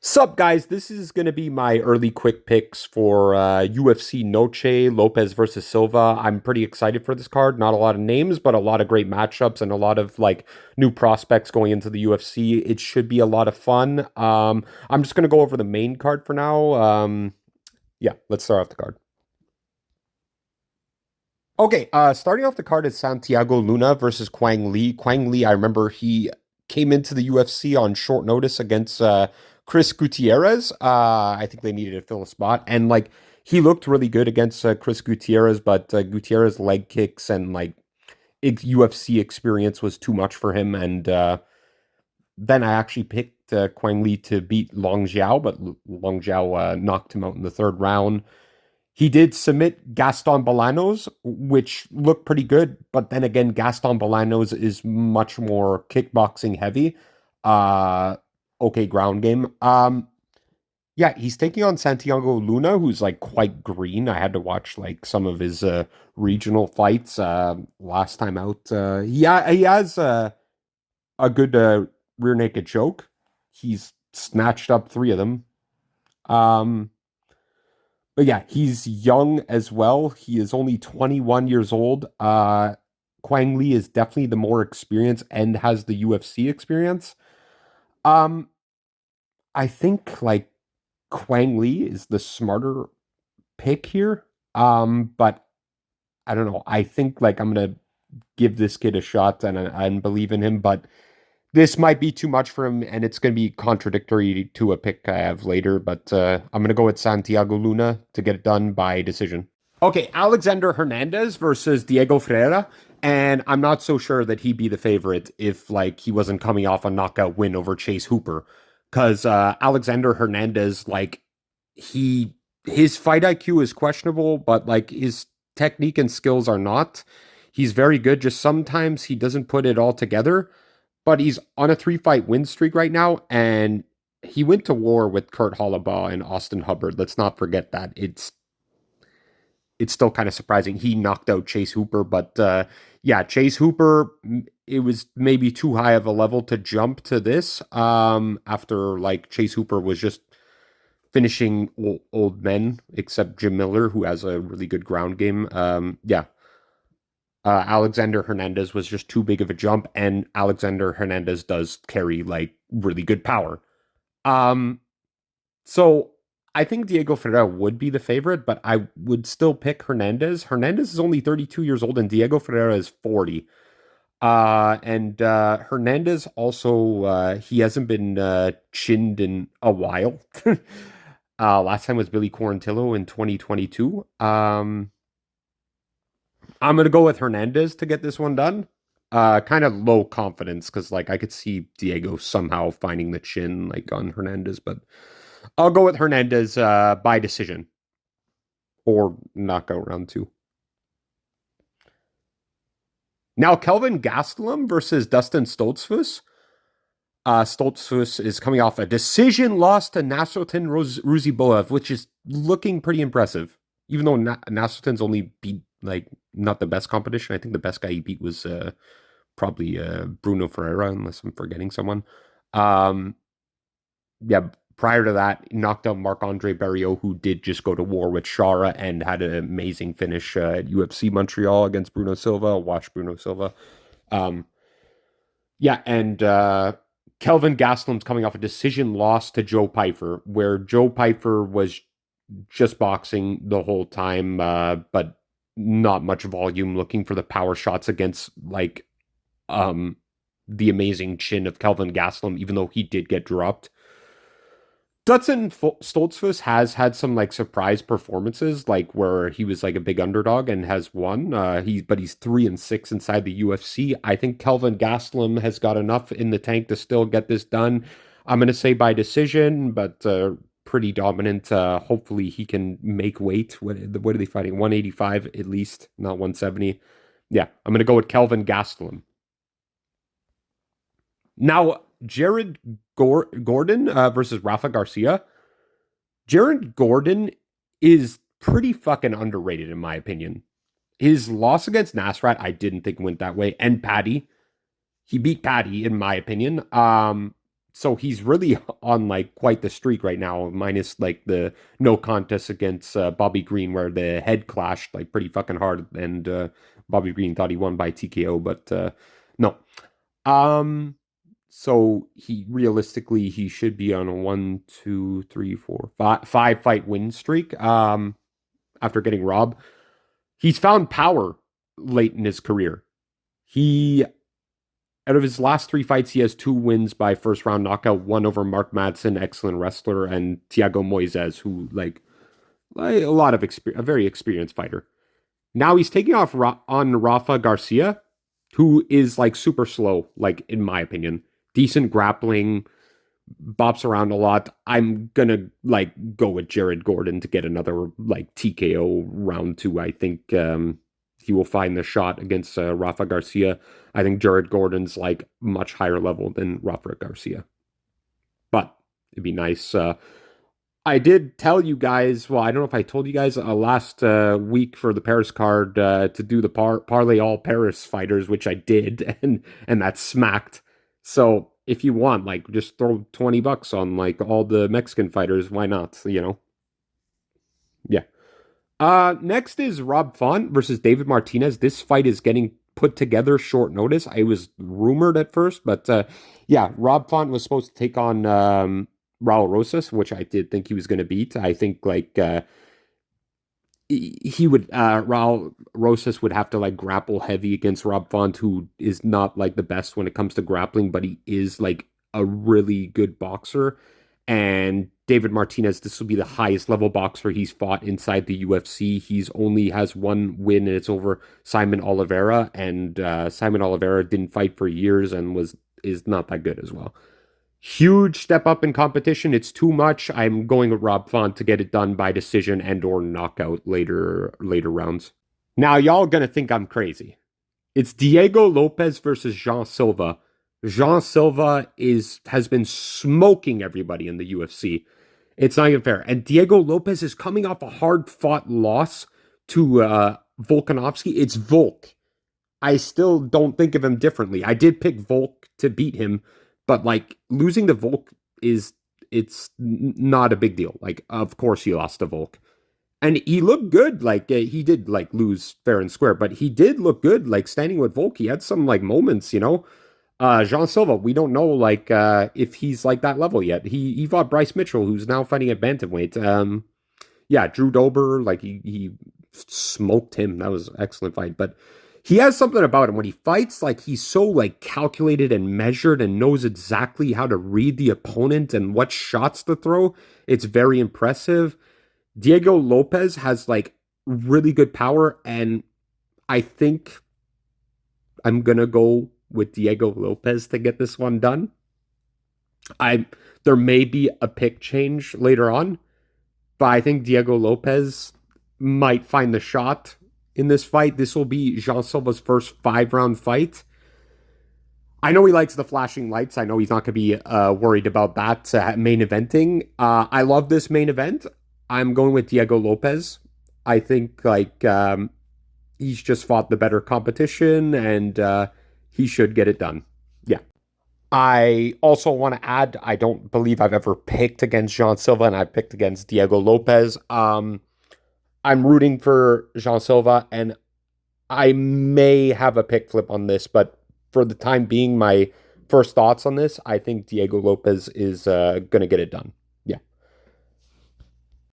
Sup, guys? This is going to be my early quick picks for UFC Noche, Lopes versus Silva. I'm pretty excited for this card. Not a lot of names, but a lot of great matchups and a lot of new prospects going into the UFC. It should be a lot of fun. I'm just going to go over the main card for now. Yeah, let's start off the card. Okay, starting off the card is Santiago Luna versus Quang Lee. Quang Lee, I remember he came into the UFC on short notice against Chris Gutierrez. I think they needed to fill a spot, and he looked really good against Chris Gutierrez, but Gutierrez leg kicks and UFC experience was too much for him, and then I actually picked Quang Lee to beat Long Jiao, but Long Jiao knocked him out in the third round. He did submit Gaston Bolanos, which looked pretty good, but then again, Gaston Bolanos is much more kickboxing heavy. Uh, okay, ground game. Yeah, he's taking on Santiago Luna, who's quite green. I had to watch some of his regional fights last time out. Yeah, he has a good rear naked choke. He's snatched up three of them. Um, but yeah, he's young as well. He is only 21 years old. Quang Lee is definitely the more experienced and has the UFC experience. Um, I think Quang Lee is the smarter pick here. But I don't know. I think I'm gonna give this kid a shot and believe in him, but this might be too much for him, and it's going to be contradictory to a pick I have later, but I'm going to go with Santiago Luna to get it done by decision. Okay, Alexander Hernandez versus Diego Ferreira, and I'm not so sure that he'd be the favorite if he wasn't coming off a knockout win over Chase Hooper, because Alexander Hernandez, he his fight IQ is questionable, but his technique and skills are not. He's very good, just sometimes he doesn't put it all together, but he's on a three-fight win streak right now, and he went to war with Kurt Hollabaugh and Austin Hubbard. Let's not forget that. It's still kind of surprising. He knocked out Chase Hooper, but yeah, Chase Hooper, it was maybe too high of a level to jump to this after Chase Hooper was just finishing old men, except Jim Miller, who has a really good ground game. Yeah, Alexander Hernandez was just too big of a jump, and Alexander Hernandez does carry really good power. Um, so I think Diego Ferreira would be the favorite, but I would still pick Hernandez. Hernandez is only 32 years old, and Diego Ferreira is 40. And Hernandez also he hasn't been chinned in a while. Last time was Billy Quarantillo in 2022. I'm gonna go with Hernandez to get this one done. Kind of low confidence because I could see Diego somehow finding the chin on Hernandez, but I'll go with Hernandez by decision or knockout round two. Now Kelvin Gastelum versus Dustin Stoltzfus. Stoltzfus is coming off a decision loss to Nasruddin Ruziboev, which is looking pretty impressive. Even though Nasruddin's only beat not the best competition. I think the best guy he beat was probably Bruno Ferreira, unless I'm forgetting someone. Um, yeah, prior to that, he knocked out Marc-Andre Barriot, who did just go to war with Shara and had an amazing finish at UFC Montreal against Bruno Silva. Watch Bruno Silva. Um, yeah, and Kelvin Gastelum's coming off a decision loss to Joe Pyfer, where Joe Pyfer was just boxing the whole time, but not much volume, looking for the power shots against um the amazing chin of Kelvin Gastelum, even though he did get dropped. Dutson Stoltzfus has had some surprise performances, where he was a big underdog and has won. He's 3-6 inside the UFC. I think Kelvin Gastelum has got enough in the tank to still get this done. I'm gonna say by decision, but pretty dominant. Hopefully he can make weight. What are they fighting? 185 at least, not 170. Yeah, I'm gonna go with Kelvin Gastelum. Now, Jared Gordon versus Rafa Garcia. Jared Gordon is pretty fucking underrated in my opinion. His loss against Nasrat, I didn't think went that way, and Patty. He beat Patty in my opinion. So he's really on like quite the streak right now, minus like the no contest against Bobby Green where the head clashed like pretty fucking hard, and Bobby Green thought he won by TKO, but no. Um, so he realistically he should be on a 1, 2, 3, 4, 5 fight win streak. After getting robbed, he's found power late in his career. He Out of his last 3 fights, he has 2 wins by first round knockout, one over Mark Madsen, excellent wrestler, and Thiago Moises, who like a lot of experience, a very experienced fighter. Now he's taking off on Rafa Garcia, who is like super slow, like in my opinion. Decent grappling, bops around a lot. I'm gonna like go with Jared Gordon to get another like TKO round 2. I think he will find the shot against Rafa Garcia. I think Jared Gordon's like much higher level than Rafa Garcia, but it'd be nice. I did tell you guys, well, I don't know if I told you guys last week for the Paris card to do the parlay all Paris fighters, which I did, and that smacked. So if you want, like, just throw $20 on like all the Mexican fighters. Why not? Yeah. Next is Rob Font versus David Martinez. This fight is getting put together short notice. I was rumored at first, but yeah, Rob Font was supposed to take on Raul Rosas, which I did think he was going to beat. I think like he would Raul Rosas would have to like grapple heavy against Rob Font, who is not like the best when it comes to grappling, but he is like a really good boxer. And David Martinez, this will be the highest level boxer he's fought inside the UFC. He's only has 1 win, and it's over Simon Oliveira. And Simon Oliveira didn't fight for years and is not that good as well. Huge step up in competition. It's too much. I'm going with Rob Font to get it done by decision and or knockout later rounds. Now y'all gonna think I'm crazy. It's Diego Lopes versus Jean Silva. Jean Silva has been smoking everybody in the UFC. It's not even fair. And Diego Lopes is coming off a hard-fought loss to Volkanovski. It's Volk. I still don't think of him differently. I did pick Volk to beat him, but like losing to Volk it's not a big deal. Like, of course he lost to Volk. And he looked good. Like he did like lose fair and square, but he did look good. Like standing with Volk, he had some like moments, Jean Silva, we don't know like if he's like that level yet. He fought Bryce Mitchell, who's now fighting at bantamweight. Yeah, Drew Dober, like he smoked him. That was an excellent fight. But he has something about him when he fights, like he's so like calculated and measured and knows exactly how to read the opponent and what shots to throw. It's very impressive. Diego Lopes has like really good power, and I think I'm gonna go with Diego Lopes to get this one done. There may be a pick change later on, but I think Diego Lopes might find the shot in this fight. This will be Jean Silva's first 5-round fight. I know he likes the flashing lights. I know he's not going to be worried about that main eventing. I love this main event. I'm going with Diego Lopes. I think like he's just fought the better competition, and he should get it done. Yeah. I also want to add, I don't believe I've ever picked against Jean Silva, and I picked against Diego Lopes. I'm rooting for Jean Silva, and I may have a pick flip on this, but for the time being, my first thoughts on this, I think Diego Lopes is going to get it done.